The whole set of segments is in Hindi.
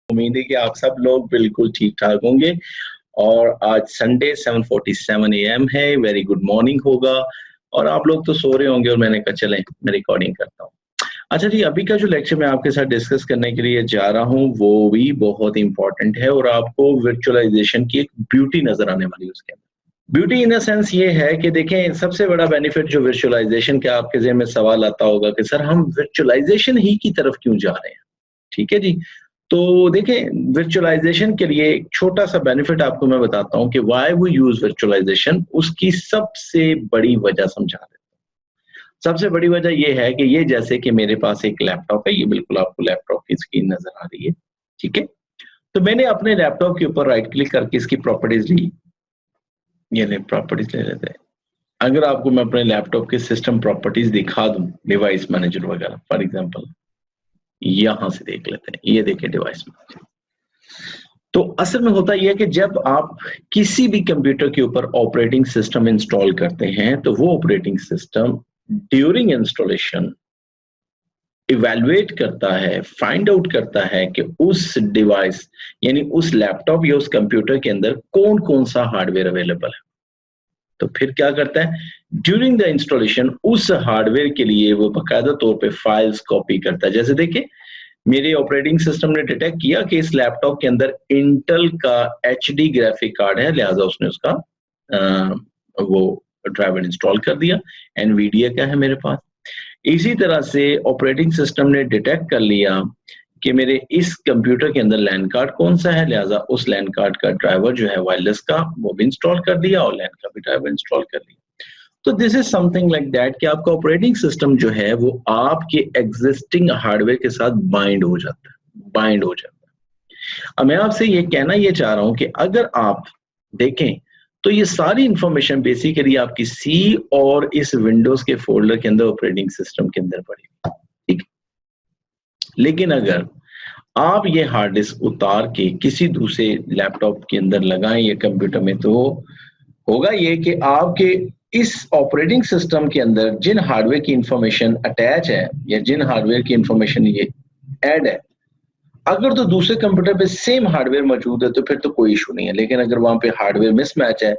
उम्मीद है कि आप सब लोग बिल्कुल ठीक-ठाक होंगे और आज संडे 7:47 एएम है, वेरी गुड मॉर्निंग होगा और आप लोग तो सो रहे होंगे और मैंने कहा चलें मैं रिकॉर्डिंग करता हूँ। अच्छा जी, अभी का जो लेक्चर मैं आपके साथ डिस्कस करने के लिए जा रहा हूँ, वो भी बहुत इम्पोर्टेंट है और आपको वर्चुअलाइज़ेशन की एक ब्यूटी नज़र आने वाली है उसके अंदर। ब्यूटी इन द सेंस ये है कि देखें सबसे बड़ा बेनिफिट जो वर्चुअलाइज़ेशन का आपके ज़हन में सवाल आता होगा कि सर हम वर्चुअलाइज़ेशन ही की तरफ क्यों जा रहे हैं? ठीक है जी। तो देखें वर्चुअलाइज़ेशन के लिए एक छोटा-सा बेनिफिट आपको मैं बताता हूँ कि व्हाई वी यूज़ वर्चुअलाइज़ेशन उसकी सबसे बड़ी वजह समझा देता हूँ। सबसे बड़ी वजह ये है कि ये जैसे कि मेरे पास एक लैपटॉप है, ये बिल्कुल आपको लैपटॉप की स्क्रीन नज़र आ रही है, ठीक है? तो मैंने अपने लैपटॉप के ऊपर राइट क्लिक करके इसकी प्रॉपर्टीज़ ली, ये ले प्रॉपर्टीज़ ले लेते हैं। अगर आपको मैं अपने लैपटॉप के सिस्टम प्रॉपर्टीज़ दिखा दूँ, डिवाइस मैनेजर वगैरह फॉर एग्ज़ाम्पल, यहाँ से देख लेते हैं, ये देखिए डिवाइस मैनेजर। तो असल में होता ये है कि जब आप किसी भी कंप्यूटर के ऊपर ऑपरेटिंग सिस्टम इंस्टॉल करते हैं, तो वो operating system during installation evaluate करता है, फाइंड आउट करता है कि उस डिवाइस यानी उस लैपटॉप या उस कंप्यूटर के अंदर कौन-कौन सा हार्डवेयर अवेलेबल है। तो फिर क्या करता है, ड्यूरिंग द इंस्टॉलेशन उस हार्डवेयर के लिए वो बाकायदा तौर पे फाइल्स कॉपी करता है। जैसे देखिए मेरे ऑपरेटिंग सिस्टम ने डिटेक्ट किया कि इस लैपटॉप के अंदर इंटेल का एचडी ग्राफिक कार्ड है, लिहाजा उसने उसका वो ड्राइवर इंस्टॉल कर दिया। एनवीडिया का है मेरे पास। इसी तरह से ऑपरेटिंग सिस्टम ने डिटेक्ट कर लिया कि मेरे इस कंप्यूटर के अंदर लैन कार्ड कौन सा है, लिहाजा उस लैन कार्ड का ड्राइवर जो है वायरलेस का वो भी इंस्टॉल कर दिया और लैन का भी ड्राइवर इंस्टॉल कर लिया। तो this is something like that कि आपका ऑपरेटिंग सिस्टम जो है वो आपके एग्जिस्टिंग हार्डवेयर के साथ बाइंड हो जाता है। अब मैं आपसे ये कहना ये चाह रहा हूं कि अगर आप देखें तो ये सारी इंफॉर्मेशन बेसिकली आपकी सी और इस विंडोज के फोल्डर के अंदर ऑपरेटिंग सिस्टम के अंदर पड़ी, ठीक। लेकिन अगर आप ये हार्ड डिस्क उतार के किसी दूसरे लैपटॉप के अंदर लगाएं या कंप्यूटर में, तो होगा ये कि आपके इस ऑपरेटिंग सिस्टम के अंदर जिन हार्डवेयर की इंफॉर्मेशन अटैच है या जिन हार्डवेयर की इंफॉर्मेशन ये ऐड है, अगर तो दूसरे कंप्यूटर पे सेम हार्डवेयर मौजूद है तो फिर तो कोई इशू नहीं है। लेकिन अगर वहां पे हार्डवेयर मिसमैच है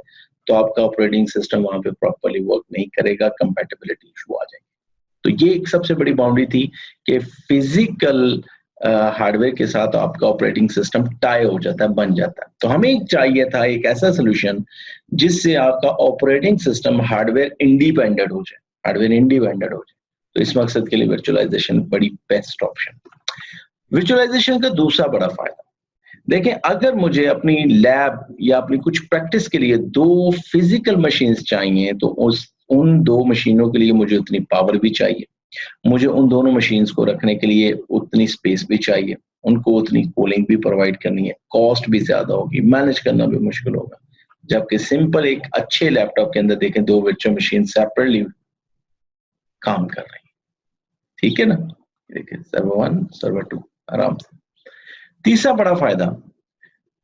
तो आपका ऑपरेटिंग सिस्टम वहां पे प्रॉपर्ली वर्क नहीं करेगा, कंपैटिबिलिटी इशू आ जाएगी। तो ये एक सबसे बड़ी बाउंड्री थी कि फिजिकल हार्डवेयर के साथ आपका ऑपरेटिंग सिस्टम टाई हो जाता है, बन जाता है। तो हमें चाहिए था एक ऐसा सोल्यूशन जिससे आपका ऑपरेटिंग सिस्टम हार्डवेयर इंडिपेंडेंट हो जाए, तो इस मकसद के लिए वर्चुअलाइजेशन बड़ी बेस्ट ऑप्शन। वर्चुअलाइजेशन का दूसरा बड़ा फायदा, देखें अगर मुझे अपनी लैब या अपनी कुछ प्रैक्टिस के लिए 2 फिजिकल मशीन्स चाहिए तो उन 2 मशीनों के लिए मुझे उतनी पावर भी चाहिए। मुझे उन दोनों मशीन्स को रखने के लिए उतनी स्पेस भी चाहिए, उनको उतनी कूलिंग भी प्रोवाइड करनी है, कॉस्ट भी ज़्यादा होगी, मैनेज करना भी मुश्किल होगा। जबकि सिंपल एक अच्छे लैपटॉप के अंदर देखें 2 वर्चुअल मशीन सेपरेटली काम कर रही है, ठीक है ना? देखिए सर्वर 1, सर्वर 2 आराम से। तीसरा बड़ा फायदा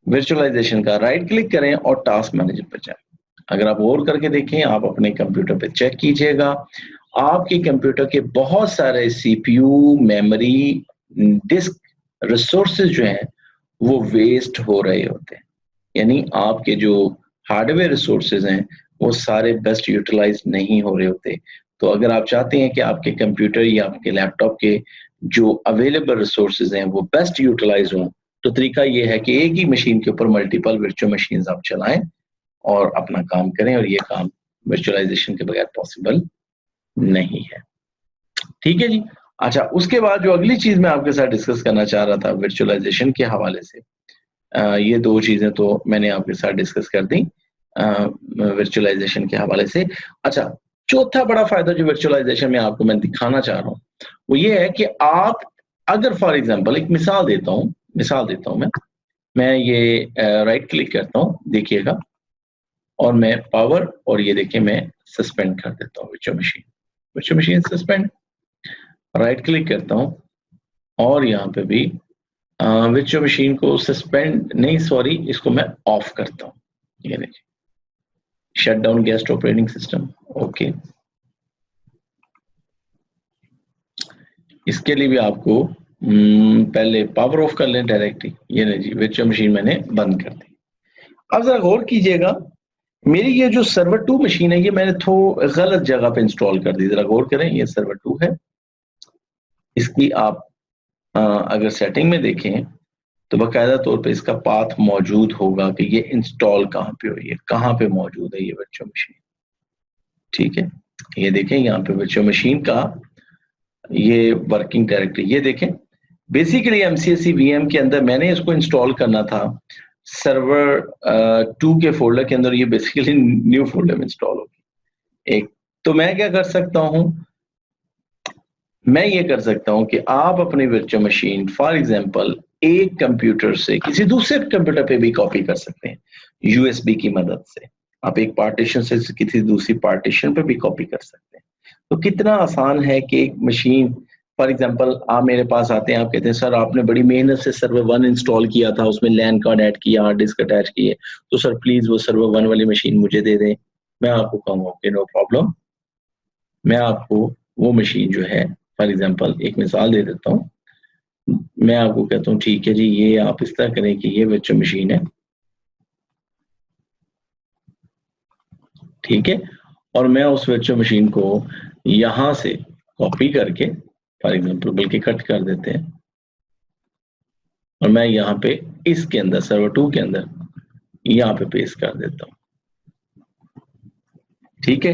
वर्चुअलाइजेशन का, राइट क्लिक करें और टास्क मैनेजर पर जाएं। अगर आप और करके देखें, आप अपने कंप्यूटर पे चेक कीजिएगा, आपके कंप्यूटर के बहुत सारे सीपीयू, मेमोरी, डिस्क, रिसोर्सेज जो हैं वो वेस्ट हो रहे होते हैं। यानी आपके जो हार्डवेयर रिसोर्सेज हैं वो सारे बेस्ट यूटिलाइज नहीं हो रहे होते। तो अगर आप चाहते हैं कि आपके कंप्यूटर या आपके लैपटॉप के जो अवेलेबल रिसोर्सेज हैं वो बेस्ट यूटिलाइज हों, तो तरीका ये है कि एक ही मशीन के ऊपर मल्टीपल वर्चुअल मशीन्स आप चलाएं और अपना काम करें, और ये काम वर्चुअलाइजेशन के बगैर पॉसिबल नहीं है। ठीक है जी। अच्छा, उसके बाद जो अगली चीज मैं आपके साथ डिस्कस करना चाह रहा था वर्चुअलाइजेशन के हवाले से, ये 2 चीजें तो मैंने आपके साथ डिस्कस कर दी वर्चुअलाइजेशन के हवाले से। अच्छा, चौथा बड़ा फायदा जो वर्चुअलाइजेशन में आपको मैं दिखाना चाह रहा हूँ वो ये है कि आप अगर फॉर एग्जांपल एक मिसाल देता हूँ मैं ये राइट क्लिक करता हूँ, देखिएगा, और मैं पावर और ये देखिए मैं सस्पेंड कर देता हूँ virtual machine suspend, right click करता हूँ और यहाँ पे भी वर्चुअल मशीन को सस्पेंड नहीं, सॉरी, इसको मैं ऑफ करता हूँ। ये देखिए shut down guest operating system, okay. इसके लिए भी आपको पहले पावर ऑफ कर लें डायरेक्टली। ये नहीं जी, वर्चुअल मशीन मैंने बंद कर दी। अब जरा गौर कीजिएगा, मेरी ये जो सर्वर 2 मशीन है ये मैंने गलत जगह पे इंस्टॉल कर दी। जरा गौर करें, ये सर्वर 2 है। इसकी आप अगर सेटिंग में देखें तो बाकायदा तौर पे इसका पाथ मौजूद होगा कि ये इंस्टॉल कहाँ पे हुई है, कहाँ पे मौजूद है ये वर्चुअल मशीन। ठीक है, ये देखें यहाँ पे वर्चुअल मशीन का ये वर्किंग डायरेक्टरी, ये देखें। बेसिकली MCSE VM के अंदर मैंने इसको इंस्टॉल करना था सर्वर 2 के फोल्डर के अंदर। ये बेसिकली न्यू फोल्डर में इंस्टॉल होगी एक। तो मैं क्या कर सकता हूं, मैं ये कर सकता हूं कि आप अपनी वर्चुअल मशीन फॉर एग्जांपल एक कंप्यूटर से किसी दूसरे कंप्यूटर पे भी कॉपी कर सकते हैं USB की मदद से। आप एक पार्टीशन से किसी दूसरी पार्टीशन पे भी कॉपी कर सकते हैं। तो कितना आसान है कि एक मशीन, फॉर एग्जांपल आप मेरे पास आते हैं, आप कहते हैं सर आपने बड़ी मेहनत से सर्वर 1 इंस्टॉल किया था, उसमें लैन कार्ड ऐड किया, हार्ड डिस्क अटैच किए, तो सर प्लीज वो सर्वर 1 वाली मशीन मुझे दे दें। मैं आपको कहूँगा कि नो प्रॉब्लम, मैं आपको वो मशीन जो है, फॉर एग्जांपल एक मिसाल दे देता हूँ, मैं आपको कहता हूँ ठीक है जी, ये आप इस तरह करें कि ये वर्चुअल मशीन है, ठीक है, और मैं उस वर्चुअल मशीन को यहां से कॉपी करके, फॉर एग्जांपल बल्कि कट कर देते हैं, और मैं यहाँ पे इसके अंदर सर्वर 2 के अंदर यहाँ पे पेस्ट कर देता हूँ। ठीक है,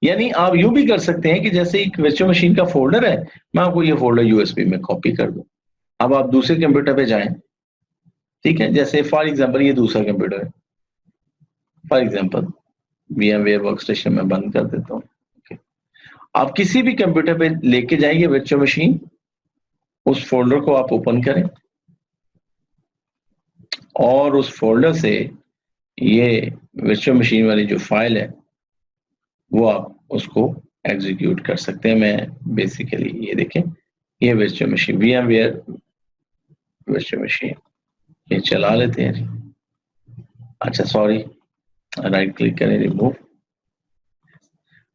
यानी आप यूं भी कर सकते हैं कि जैसे एक वर्चुअल मशीन का फोल्डर है, मैं आपको ये फोल्डर USB में कॉपी कर दूं। अब आप दूसरे कंप्यूटर पे जाएं, ठीक है, जैसे फॉर एग्जांपल ये दूसरा कंप्यूटर है, फॉर एग्जांपल VMware वर्कस्टेशन में बंद कर देता हूँ। आप किसी भी कंप्यूटर पे लेके जाएंगे वर्चुअल मशीन, उस फोल्डर को आप ओपन करें और उस फोल्डर से ये वर्चुअल मशीन वाली जो फाइल है वो आप उसको एग्जीक्यूट कर सकते हैं। मैं बेसिकली ये देखें, ये virtual machine VMware virtual machine ये चला लेते हैं जी। अच्छा सॉरी, राइट क्लिक करें, रिमूव।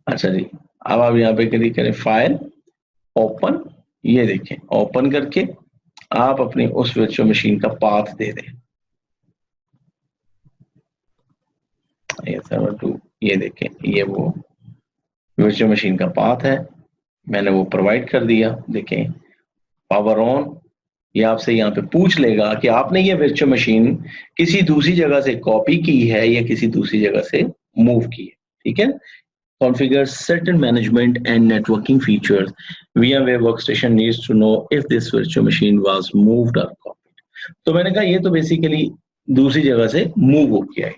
अच्छा जी, अब आप यहाँ पे क्लिक करें, फाइल, ओपन। ये देखें, ओपन करके आप अपनी उस वर्चुअल मशीन का पाथ दे दें। ये सर्वर 2, ये देखें, ये वो वर्चुअल मशीन का पाथ है, मैंने वो प्रोवाइड कर दिया। देखें पावर ऑन, ये आपसे यहाँ पे पूछ लेगा कि आपने ये वर्चुअल मशीन किसी दूसरी जगह से कॉपी की है या किसी दूसरी जगह से मूव की है। ठीक है, configure certain management and networking features. VMware Workstation needs to know if this virtual machine was moved or copied. तो मैंने कहा ये तो बेसिकली दूसरी जगह से मूव हो गया है।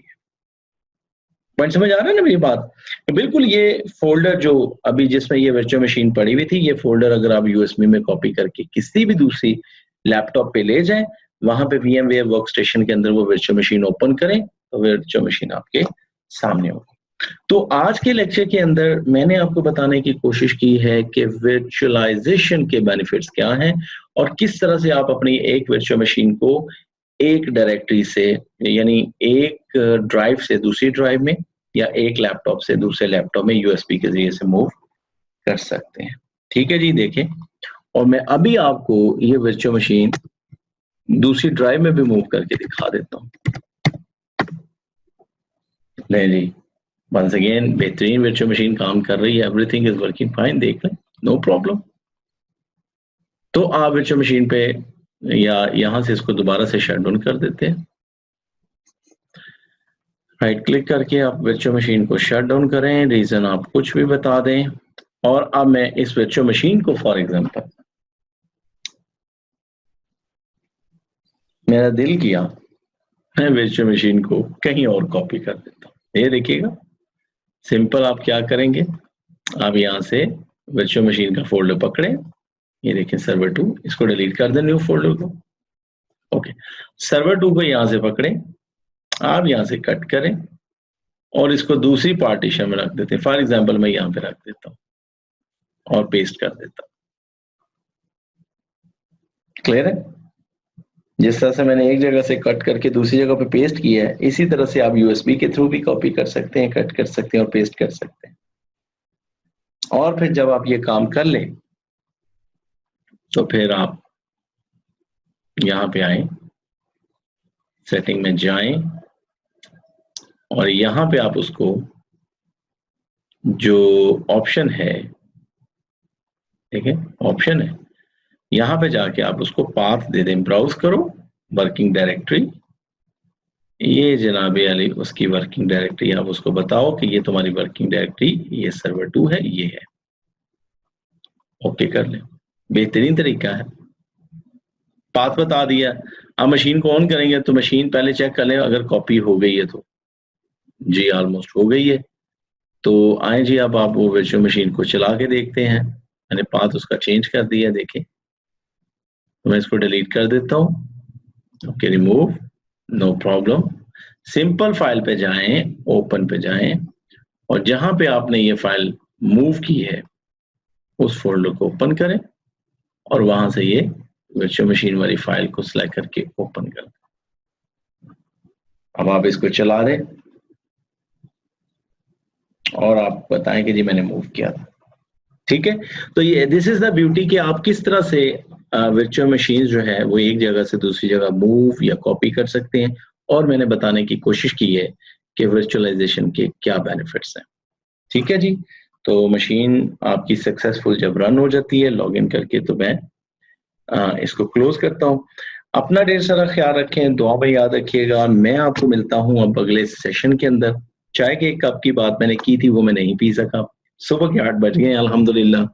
पॉइंट समझ आ रहा है ना मेरी बात? बिल्कुल, ये फोल्डर जो अभी जिसमें ये वर्चुअल मशीन पड़ी हुई थी, ये फोल्डर अगर आप USB में कॉपी करके किसी भी दूसरी लैपटॉप पे ले जाएं, वहां पे VMware वर्कस्टेशन के अंदर वो वर्चुअल मशीन ओपन करें तो वर्चुअल मशीन आपके सामने होगी। तो आज के लेक्चर के अंदर मैंने आपको बताने की कोशिश की है कि वर्चुअलाइजेशन के बेनिफिट्स क्या हैं और किस तरह से आप अपनी एक वर्चुअल मशीन को एक डायरेक्टरी से, यानी एक ड्राइव से दूसरी ड्राइव में या एक लैपटॉप से दूसरे लैपटॉप में USB के जरिए से मूव कर सकते हैं। ठीक है जी, देखें, और मैं अभी आपको ये वर्चुअल मशीन दूसरी ड्राइव में भी मूव करके दिखा देता हूँ। नहीं जी, वंस अगेन बेहतरीन वर्चुअल मशीन काम कर रही है, एवरीथिंग इज वर्किंग फाइन, देख लें, नो प्रॉब्लम। तो आप वर्चुअल मशीन पे या यहां से इसको दोबारा से शट डाउन कर देते हैं, राइट क्लिक करके आप वर्चुअल मशीन को शट डाउन करें, रीजन आप कुछ भी बता दें। और अब मैं इस वर्चुअल मशीन को, फॉर एग्जांपल मेरा दिल किया मैं वर्चुअल मशीन को कहीं और कॉपी कर देता हूँ। ये देखिएगा, सिंपल आप क्या करेंगे, आप यहाँ से वर्चुअल मशीन का फोल्डर पकड़ें, ये देखें सर्वर 2, इसको डिलीट कर दें न्यू फोल्डर को। ओके, सर्वर 2 को यहाँ से पकड़ें, आप यहाँ से कट करें और इसको दूसरी पार्टीशन में रख देते हैं। फॉर एग्जांपल मैं यहाँ पे रख देता हूँ और पेस्ट कर देता हूँ। क्लियर है? जिस तरह से मैंने एक जगह से कट करके दूसरी जगह पे पेस्ट किया है, इसी तरह से आप USB के थ्रू भी कॉपी कर सकते हैं, कट कर सकते हैं और पेस्ट कर सकते हैं। और फिर जब आप ये काम कर लें तो फिर आप यहाँ पे आए, सेटिंग में जाएं और यहाँ पे आप उसको जो ऑप्शन है, ठीक है, ऑप्शन है, यहाँ पे जाके आप उसको पाथ दे दें, ब्राउज करो वर्किंग डायरेक्टरी, ये जनाबे अली उसकी वर्किंग डायरेक्टरी, आप उसको बताओ कि ये तुम्हारी वर्किंग डायरेक्टरी, ये सर्वर 2 है, ये है, ओके कर लें, बेहतरीन तरीका है। पाथ बता दिया, अब मशीन को ऑन करेंगे तो मशीन पहले चेक कर लें अगर कॉपी हो गई है तो, जी ऑलमोस्ट हो गई है, तो आए जी अब आप वो वर्चुअल मशीन को चला के देखते हैं। मैंने पाथ उसका चेंज कर दिया, देखें, तो मैं इसको डिलीट कर देता हूँ, okay remove, no problem. Simple file पे जाएं, ओपन पे जाएं और जहां पे आपने ये फाइल मूव की है उस फोल्डर को ओपन करें और वहां से ये वर्चुअल मशीन वाली फाइल को सिलेक्ट करके ओपन कर दें। अब आप इसको चला दें और आप बताएं कि जी मैंने मूव किया था, ठीक है। तो ये दिस इज द ब्यूटी कि आप किस तरह से वर्चुअल मशीन जो है वो एक जगह से दूसरी जगह मूव या कॉपी कर सकते हैं, और मैंने बताने की कोशिश की है कि वर्चुअलाइजेशन के क्या बेनिफिट्स हैं, ठीक है जी। तो मशीन आपकी सक्सेसफुल जब रन हो जाती है लॉगिन करके, तो मैं इसको क्लोज करता हूँ। अपना ढेर सारा ख्याल रखें, दुआ में याद रखिएगा। मैं आपको मिलता हूँ अब अगले सेशन के अंदर। चाय के एक कप की बात मैंने की थी, वो मैं नहीं पी सका, सुबह के 8 बज गए अल्हम्दुलिल्लाह,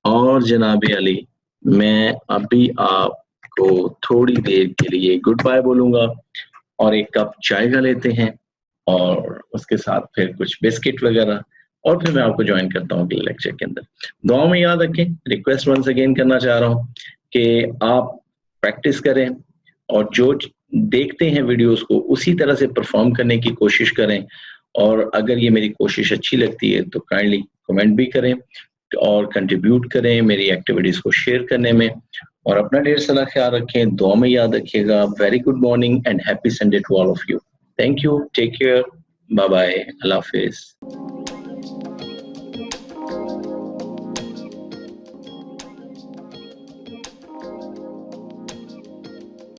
और जनाबे अली मैं अभी आपको थोड़ी देर के लिए गुड बाय बोलूंगा और एक कप चाय का लेते हैं और उसके साथ फिर कुछ बिस्किट वगैरह, और फिर मैं आपको ज्वाइन करता हूँ अगले लेक्चर के अंदर। दुआ में याद रखें, रिक्वेस्ट वंस अगेन करना चाह रहा हूँ कि आप प्रैक्टिस करें और जो देखते हैं वीडियोस को उसी तरह से परफॉर्म करने की कोशिश करें, और अगर ये मेरी कोशिश अच्छी लगती है तो काइंडली कमेंट भी करें और कंट्रीब्यूट करें मेरी एक्टिविटीज को शेयर करने में, और अपना ढेर सारा ख्याल रखें, दुआ में याद रखिएगा। Very good morning and happy Sunday to all of you. Thank you, take care, bye bye, अल्लाह हाफिज।